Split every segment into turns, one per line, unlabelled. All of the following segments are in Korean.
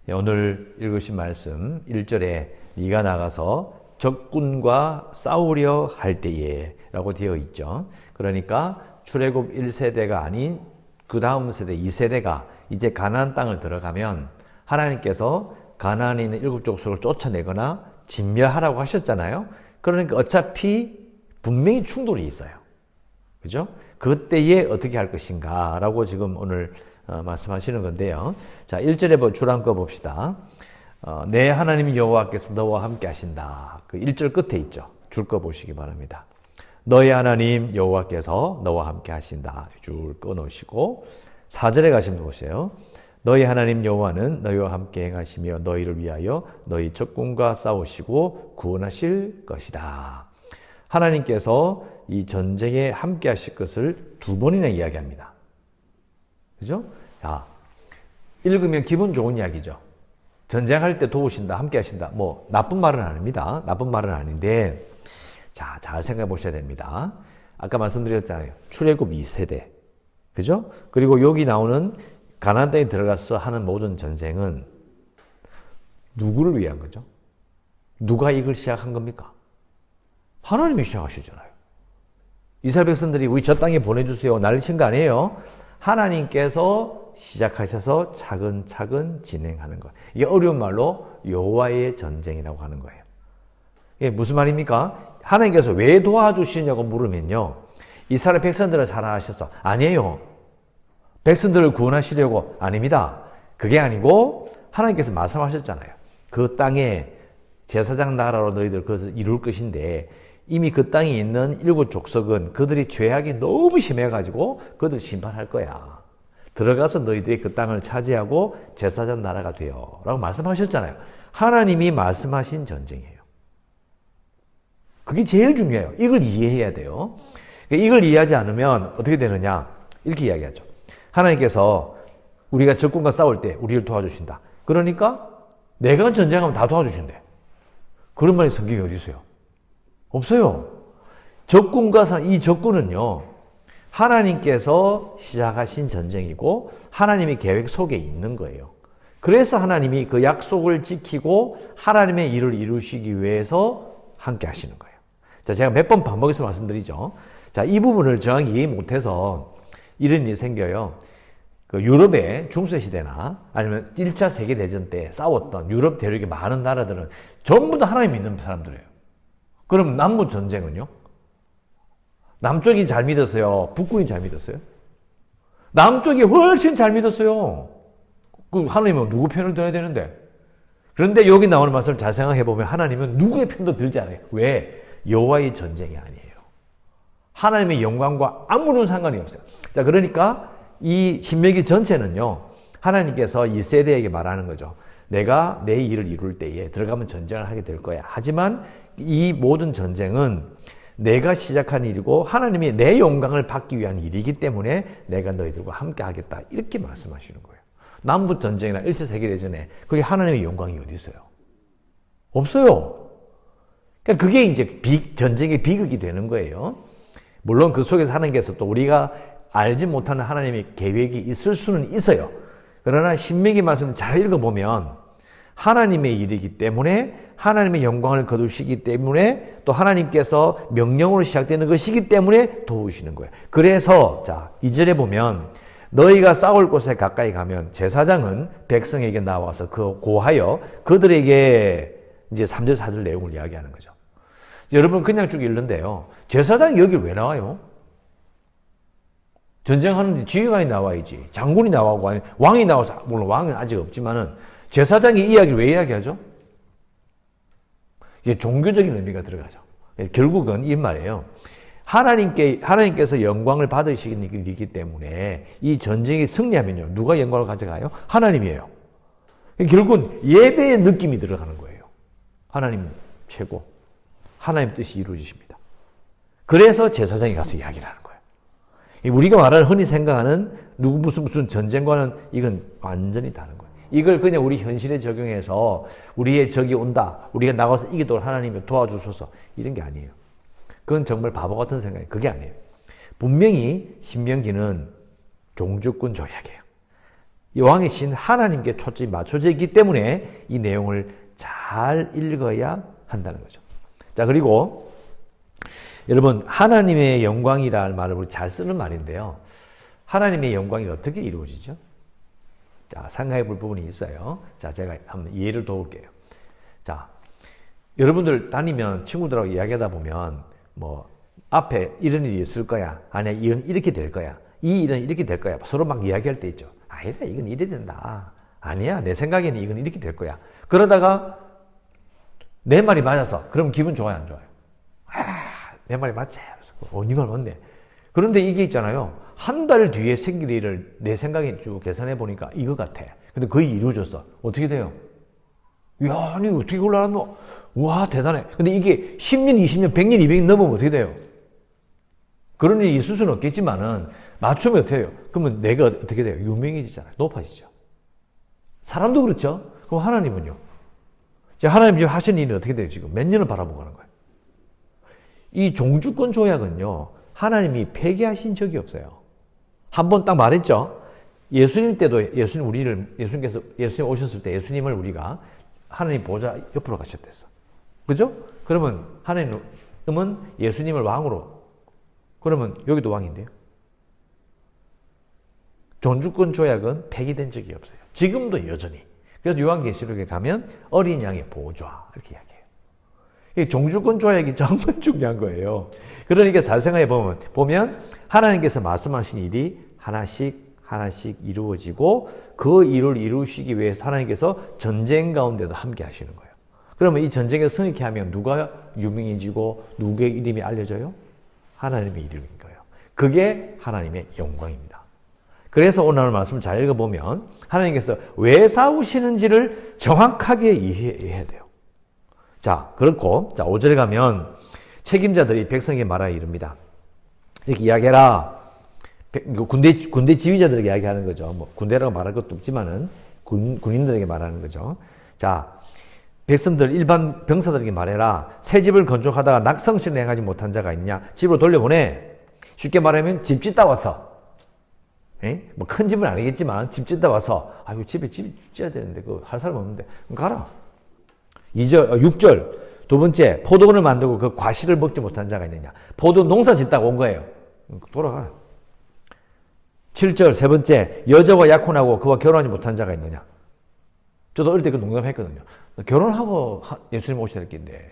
오늘 읽으신 말씀 1절에 네가 나가서 적군과 싸우려 할 때에 라고 되어 있죠. 그러니까 출애굽 1세대가 아닌 그 다음 세대 2세대가 이제 가나안 땅을 들어가면 하나님께서 가나안에 있는 일곱 족속을 쫓아내거나 진멸하라고 하셨잖아요. 그러니까 어차피 분명히 충돌이 있어요. 그죠? 그때에 어떻게 할 것인가 라고 지금 오늘 말씀하시는 건데요. 자, 1절에 줄 한번 봅시다. 내 하나님 여호와께서 너와 함께 하신다. 그 1절 끝에 있죠. 줄 거 보시기 바랍니다. 너의 하나님 여호와께서 너와 함께 하신다. 줄 꺼놓으시고 4절에 가시면 보세요. 너희 하나님 여호와는 너희와 함께 행하시며 너희를 위하여 너희 적군과 싸우시고 구원하실 것이다. 하나님께서 이 전쟁에 함께 하실 것을 두 번이나 이야기합니다. 그죠? 자, 읽으면 기분 좋은 이야기죠. 전쟁할 때 도우신다, 함께 하신다. 뭐 나쁜 말은 아닙니다. 나쁜 말은 아닌데 자, 잘 생각해 보셔야 됩니다. 아까 말씀드렸잖아요. 출애굽 2세대. 그죠? 그리고 여기 나오는 가나안 땅에 들어가서 하는 모든 전쟁은 누구를 위한 거죠? 누가 이걸 시작한 겁니까? 하나님이 시작하시잖아요. 이스라엘 백성들이 우리 저 땅에 보내주세요 난리친 거 아니에요. 하나님께서 시작하셔서 차근차근 진행하는 거예요. 이게 어려운 말로 여호와의 전쟁이라고 하는 거예요. 이게 무슨 말입니까? 하나님께서 왜 도와주시냐고 물으면요. 이스라엘 백성들을 사랑하셔서 아니에요. 백성들을 구원하시려고 아닙니다. 그게 아니고 하나님께서 말씀하셨잖아요. 그 땅에 제사장 나라로 너희들 그것을 이룰 것인데 이미 그 땅에 있는 일곱 족속은 그들이 죄악이 너무 심해가지고 그들 심판할 거야. 들어가서 너희들이 그 땅을 차지하고 제사장 나라가 되어 라고 말씀하셨잖아요. 하나님이 말씀하신 전쟁이에요. 그게 제일 중요해요. 이걸 이해해야 돼요. 이걸 이해하지 않으면 어떻게 되느냐 이렇게 이야기하죠. 하나님께서 우리가 적군과 싸울 때 우리를 도와주신다. 그러니까 내가 전쟁하면 다 도와주신대. 그런 말이 성경에 어디 있어요? 없어요. 적군과 이 적군은요. 하나님께서 시작하신 전쟁이고 하나님의 계획 속에 있는 거예요. 그래서 하나님이 그 약속을 지키고 하나님의 일을 이루시기 위해서 함께 하시는 거예요. 자, 제가 몇 번 반복해서 말씀드리죠. 자, 이 부분을 정확히 이해 못해서 이런 일이 생겨요. 그 유럽의 중세시대나 아니면 1차 세계대전 때 싸웠던 유럽 대륙의 많은 나라들은 전부 다 하나님 믿는 사람들이에요. 그럼 남북 전쟁은요? 남쪽이 잘 믿었어요? 북군이 잘 믿었어요? 남쪽이 훨씬 잘 믿었어요. 그 하나님은 누구 편을 들어야 되는데? 그런데 여기 나오는 말씀을 잘 생각해 보면 하나님은 누구의 편도 들지 않아요. 왜? 여호와의 전쟁이 아니에요. 하나님의 영광과 아무런 상관이 없어요. 자, 그러니까 이 신명기 전체는요. 하나님께서 이 세대에게 말하는 거죠. 내가 내 일을 이룰 때에 들어가면 전쟁을 하게 될 거야. 하지만 이 모든 전쟁은 내가 시작한 일이고 하나님이 내 영광을 받기 위한 일이기 때문에 내가 너희들과 함께 하겠다. 이렇게 말씀하시는 거예요. 남북 전쟁이나 1차 세계대전에 그게 하나님의 영광이 어디 있어요? 없어요. 그러니까 그게 이제 전쟁의 비극이 되는 거예요. 물론 그 속에서 하나님께서 또 우리가 알지 못하는 하나님의 계획이 있을 수는 있어요. 그러나 신명기 말씀을 잘 읽어보면 하나님의 일이기 때문에 하나님의 영광을 거두시기 때문에 또 하나님께서 명령으로 시작되는 것이기 때문에 도우시는 거예요. 그래서 자 2절에 보면 너희가 싸울 곳에 가까이 가면 제사장은 백성에게 나와서 그 고하여 그들에게 이제 3절 4절 내용을 이야기하는 거죠. 여러분 그냥 쭉 읽는데요. 제사장이 여기 왜 나와요? 전쟁하는데 지휘관이 나와야지. 장군이 나와고 아니 왕이 나와서 물론 왕은 아직 없지만은 제사장이 이 이야기를 왜 이야기하죠? 이게 종교적인 의미가 들어가죠. 결국은 이 말이에요. 하나님께서 영광을 받으시기 때문에 이 전쟁이 승리하면요. 누가 영광을 가져가요? 하나님이에요. 결국은 예배의 느낌이 들어가는 거예요. 하나님 최고. 하나님 뜻이 이루어지십니다. 그래서 제사장이 가서 이야기를 하는 거예요. 우리가 말하는 흔히 생각하는 무슨 전쟁과는 이건 완전히 다른 거예요. 이걸 그냥 우리 현실에 적용해서 우리의 적이 온다. 우리가 나가서 이기도록 하나님이 도와주소서. 이런 게 아니에요. 그건 정말 바보 같은 생각이에요. 그게 아니에요. 분명히 신명기는 종주권 조약이에요. 이 왕의 신 하나님께 초점이 맞춰져 있기 때문에 이 내용을 잘 읽어야 한다는 거죠. 자, 그리고 여러분, 하나님의 영광이라는 말을 우리 잘 쓰는 말인데요. 하나님의 영광이 어떻게 이루어지죠? 자, 생각해 볼 부분이 있어요. 자, 제가 한번 예를 들어볼게요. 자, 여러분들 다니면 친구들하고 이야기하다 보면 뭐 앞에 이런 일이 있을 거야. 아니야, 이건 이렇게 될 거야. 이 일은 이렇게 될 거야. 서로 막 이야기할 때 있죠. 아니다, 이건 이래 된다. 아니야, 내 생각에는 이건 이렇게 될 거야. 그러다가 내 말이 맞아서 그럼 기분 좋아요, 안 좋아요? 내 말이 맞지? 네 말 맞네. 그런데 이게 있잖아요. 한 달 뒤에 생길 일을 내 생각에 쭉 계산해 보니까 이거 같아. 근데 거의 이루어졌어. 어떻게 돼요? 야, 아니 어떻게 그걸 알았노? 와, 대단해. 근데 이게 10년, 20년, 100년, 200년 넘으면 어떻게 돼요? 그런 일이 있을 수는 없겠지만은 맞추면 어떻게 해요? 그러면 내가 어떻게 돼요? 유명해지잖아요. 높아지죠. 사람도 그렇죠. 그럼 하나님은요? 하나님 지금 하신 일은 어떻게 돼요? 지금 몇 년을 바라보고 가는 거예요? 이 종주권 조약은요, 하나님이 폐기하신 적이 없어요. 한 번 딱 말했죠. 예수님 때도 예수님 오셨을 때 예수님을 우리가 하나님 보좌 옆으로 가셨댔어. 그죠? 그러면 하나님은 예수님을 왕으로, 그러면 여기도 왕인데요. 종주권 조약은 폐기된 적이 없어요. 지금도 여전히. 그래서 요한계시록에 가면 어린 양의 보좌 이렇게 이야기해요. 이 종주권 조약이 정말 중요한 거예요. 그러니까 잘 생각해 보면 하나님께서 말씀하신 일이 하나씩 이루어지고 그 일을 이루시기 위해서 하나님께서 전쟁 가운데도 함께 하시는 거예요. 그러면 이 전쟁에서 승리케 하면 누가 유명해지고 누구의 이름이 알려져요? 하나님의 이름인 거예요. 그게 하나님의 영광입니다. 그래서 오늘 말씀을 잘 읽어보면 하나님께서 왜 싸우시는지를 정확하게 이해해야 돼요. 자, 그렇고, 자, 5절에 가면 책임자들이 백성에게 말하여 이릅니다. 이렇게 이야기해라. 군대 지휘자들에게 이야기하는 거죠. 뭐, 군대라고 말할 것도 없지만은, 군인들에게 말하는 거죠. 자, 백성들, 일반 병사들에게 말해라. 새 집을 건축하다가 낙성실을 행하지 못한 자가 있냐? 집으로 돌려보내. 쉽게 말하면 집 짓다 와서. 뭐 큰 집은 아니겠지만 집 짓다 와서 아이고 집에 집 지어야 되는데 그 할 사람 없는데 그럼 가라. 6절 두 번째 포도원을 만들고 그 과실을 먹지 못한 자가 있느냐. 포도 농사 짓다가 온 거예요. 돌아가라. 7절 세 번째 여자와 약혼하고 그와 결혼하지 못한 자가 있느냐. 저도 어릴 때 그 농담했거든요. 결혼하고 예수님 오셔야 될 텐데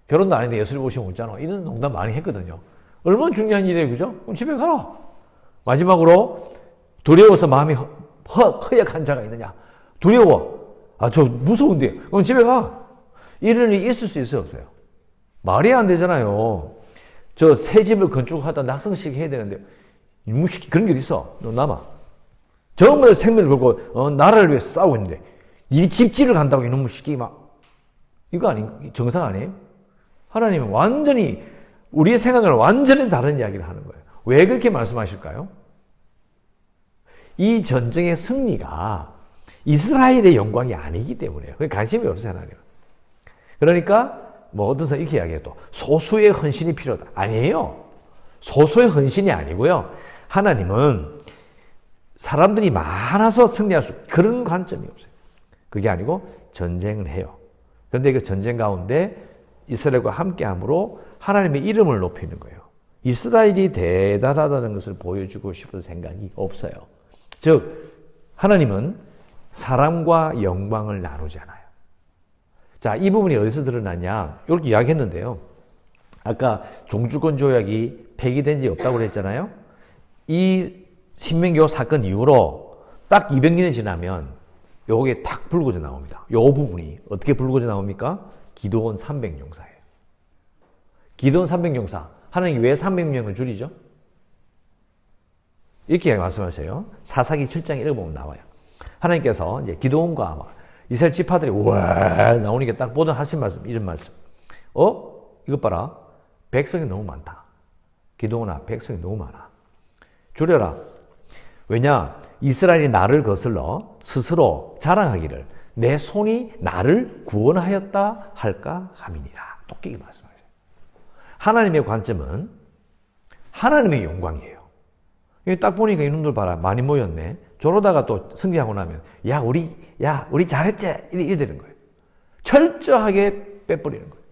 결혼도 안 했는데 예수님 오시면 오잖아. 이런 농담 많이 했거든요. 얼마나 중요한 일이에요. 그죠? 그럼 집에 가라. 마지막으로 두려워서 마음이 허약한 자가 있느냐. 두려워. 저 무서운데. 그럼 집에 가. 이런 일이 있을 수 있어요, 없어요? 말이 안 되잖아요. 저 새 집을 건축하다 낙성식 해야 되는데 그런 게 있어. 너 남아. 전부 다 생명을 걸고 나라를 위해서 싸우고 있는데 이 집지를 간다고 이놈의 시끼 막 이거 정상 아니에요? 하나님은 완전히 우리의 생각을 완전히 다른 이야기를 하는 거예요. 왜 그렇게 말씀하실까요? 이 전쟁의 승리가 이스라엘의 영광이 아니기 때문에요. 관심이 없어요, 하나님은. 그러니까 뭐 어떤 사람 이렇게 이야기해도 소수의 헌신이 필요하다. 아니에요. 소수의 헌신이 아니고요. 하나님은 사람들이 많아서 승리할 수 그런 관점이 없어요. 그게 아니고 전쟁을 해요. 그런데 그 전쟁 가운데 이스라엘과 함께함으로 하나님의 이름을 높이는 거예요. 이스라엘이 대단하다는 것을 보여주고 싶은 생각이 없어요. 즉 하나님은 사람과 영광을 나누잖아요. 자, 이 부분이 어디서 드러나냐? 이렇게 이야기했는데요. 아까 종주권 조약이 폐기된 지 없다고 그랬잖아요. 이 신명기호 사건 이후로 딱 200년이 지나면 요게 탁 불거져 나옵니다. 요 부분이 어떻게 불거져 나옵니까? 기드온 300용사예요. 기드온 300용사. 하나님이 왜 300명을 줄이죠? 이렇게 말씀하세요. 사사기 7장 읽어보면 나와요. 하나님께서 이제 기드온과 이스라엘 지파들이 와 나오니까 딱 보던 하신 말씀, 이런 말씀. 이것 봐라. 백성이 너무 많다. 기드온아, 백성이 너무 많아. 줄여라. 왜냐? 이스라엘이 나를 거슬러 스스로 자랑하기를 내 손이 나를 구원하였다 할까 함이니라. 똑똑히 말씀하세요. 하나님의 관점은 하나님의 영광이에요. 딱 보니까 이놈들 봐라. 많이 모였네. 저러다가 또 승리하고 나면 야 우리 잘했지 이래 되는 거예요. 철저하게 빼버리는 거예요.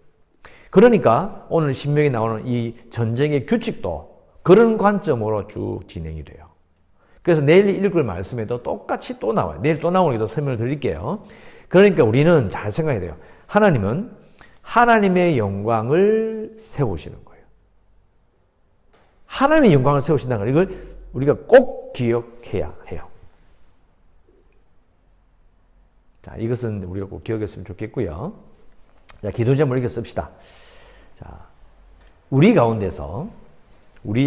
그러니까 오늘 신명에 나오는 이 전쟁의 규칙도 그런 관점으로 쭉 진행이 돼요. 그래서 내일 읽을 말씀에도 똑같이 또 나와요. 내일 또 나오니까 설명을 드릴게요. 그러니까 우리는 잘 생각해야 돼요. 하나님은 하나님의 영광을 세우시는 거예요. 하나님의 영광을 세우신다는 걸 이걸 우리가 꼭 기억해야 해요. 자, 이것은 우리가 꼭 기억했으면 좋겠고요. 자, 기도 제목을 이렇게 씁시다. 자, 우리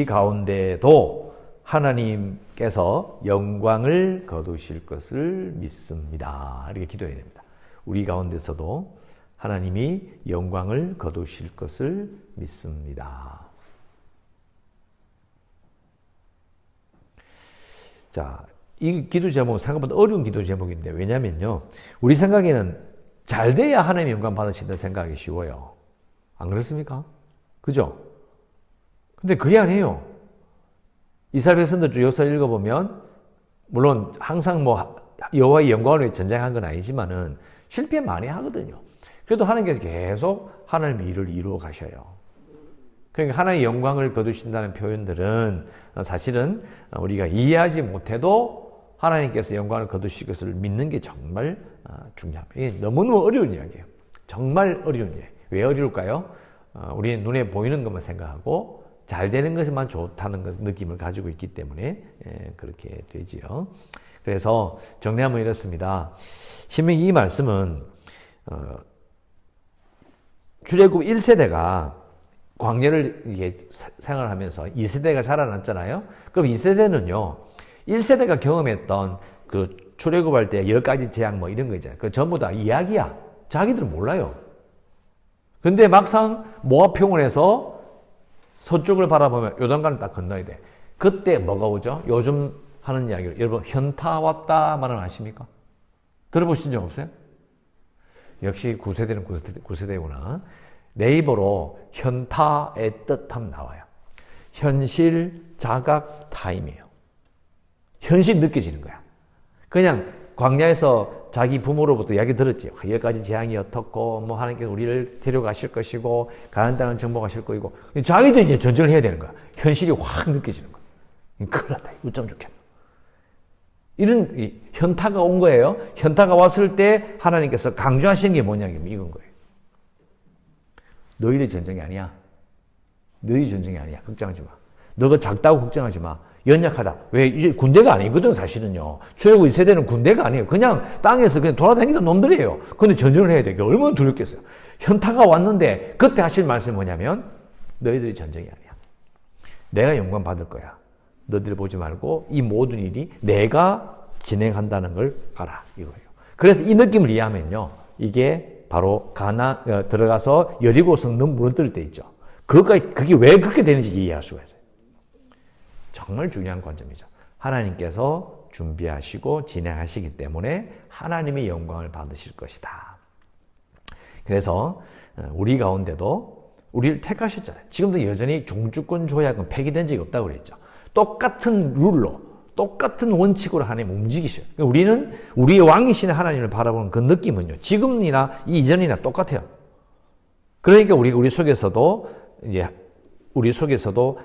가운데도 하나님께서 영광을 거두실 것을 믿습니다. 이렇게 기도해야 됩니다. 우리 가운데서도 하나님이 영광을 거두실 것을 믿습니다. 자, 이 기도 제목은 생각보다 어려운 기도 제목인데, 왜냐면요, 우리 생각에는 잘 돼야 하나님의 영광 받으신다는 생각이 쉬워요. 안 그렇습니까? 그죠? 근데 그게 아니에요. 이스라엘 백성들 쭉 역사를 읽어보면, 물론 항상 여호와의 영광을 위해 전쟁한 건 아니지만은 실패 많이 하거든요. 그래도 하나님께서 계속 하나님의 일을 이루어 가셔요. 그러니까 하나님의 영광을 거두신다는 표현들은 사실은 우리가 이해하지 못해도 하나님께서 영광을 거두실 것을 믿는 게 정말 중요합니다. 이게 너무너무 어려운 이야기예요. 정말 어려운 이야기. 왜 어려울까요? 우리는 눈에 보이는 것만 생각하고 잘 되는 것만 좋다는 느낌을 가지고 있기 때문에 그렇게 되지요. 그래서 정리하면 이렇습니다. 신명기 이 말씀은 출애굽 1세대가 광야를 이게 생활하면서 2세대가 자라났잖아요. 그럼 2세대는요, 1세대가 경험했던 그 출애굽할 때 10가지 재앙 이런 거 있잖아요. 그 전부 다 이야기야. 자기들은 몰라요. 근데 막상 모압 평원에서 서쪽을 바라보면 요단강을 딱 건너야 돼. 그때 뭐가 오죠? 요즘 하는 이야기로. 여러분, 현타 왔다 말은 아십니까? 들어보신 적 없어요? 역시 9세대는 9세대구나. 네이버로 현타의 뜻하면 나와요. 현실 자각 타임이에요. 현실 느껴지는 거야. 그냥 광야에서 자기 부모로부터 이야기 들었지. 10가지 재앙이 어떻고, 하나님께서 우리를 데려가실 것이고, 가나안 땅을 정복하실 거이고, 자기도 이제 전쟁을 해야 되는 거야. 현실이 확 느껴지는 거야. 큰일 났다. 어쩜 좋겠노. 이런 현타가 온 거예요. 현타가 왔을 때 하나님께서 강조하시는 게 뭐냐면 이건 거예요. 너희들 전쟁이 아니야. 너희 전쟁이 아니야. 걱정하지 마. 너가 작다고 걱정하지 마. 연약하다. 왜? 이제 군대가 아니거든, 사실은요. 출애굽 2세대는 군대가 아니에요. 그냥 땅에서 그냥 돌아다니던 놈들이에요. 근데 전쟁을 해야 돼. 얼마나 두렵겠어요. 현타가 왔는데, 그때 하실 말씀이 뭐냐면, 너희들이 전쟁이 아니야. 내가 영광 받을 거야. 너희들 보지 말고, 이 모든 일이 내가 진행한다는 걸 알아. 이거예요. 그래서 이 느낌을 이해하면요. 이게 바로 들어가서 여리고 성능 무너뜨릴 때 있죠. 그게 왜 그렇게 되는지 이해할 수가 있어요. 정말 중요한 관점이죠. 하나님께서 준비하시고 진행하시기 때문에 하나님의 영광을 받으실 것이다. 그래서 우리 가운데도 우리를 택하셨잖아요. 지금도 여전히 종주권 조약은 폐기된 적이 없다고 그랬죠. 똑같은 룰로, 똑같은 원칙으로 하나님 움직이셔요. 우리는 우리의 왕이신 하나님을 바라보는 그 느낌은요, 지금이나 이전이나 똑같아요. 그러니까 우리 속에서도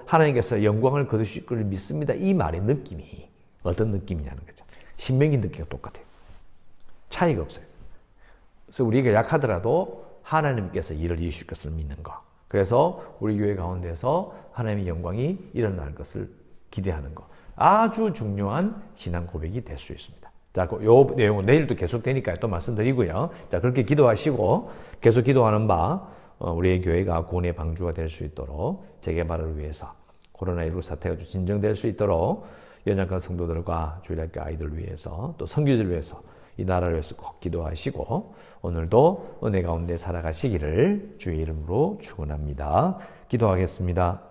하나님께서 영광을 거두실 것을 믿습니다. 이 말의 느낌이 어떤 느낌이냐는 거죠. 신명기 느낌과 똑같아요. 차이가 없어요. 그래서 우리가 약하더라도 하나님께서 일을 이루실 것을 믿는 거. 그래서 우리 교회 가운데서 하나님의 영광이 일어날 것을 기대하는 거. 아주 중요한 신앙 고백이 될 수 있습니다. 자, 요 내용은 내일도 계속 되니까 또 말씀드리고요. 자, 그렇게 기도하시고 계속 기도하는 바 우리의 교회가 구원의 방주가 될 수 있도록 재개발을 위해서 코로나19 사태가 좀 진정될 수 있도록 연약한 성도들과 주일학교 아이들을 위해서 또 선교지를 위해서 이 나라를 위해서 꼭 기도하시고 오늘도 은혜 가운데 살아가시기를 주의 이름으로 축원합니다. 기도하겠습니다.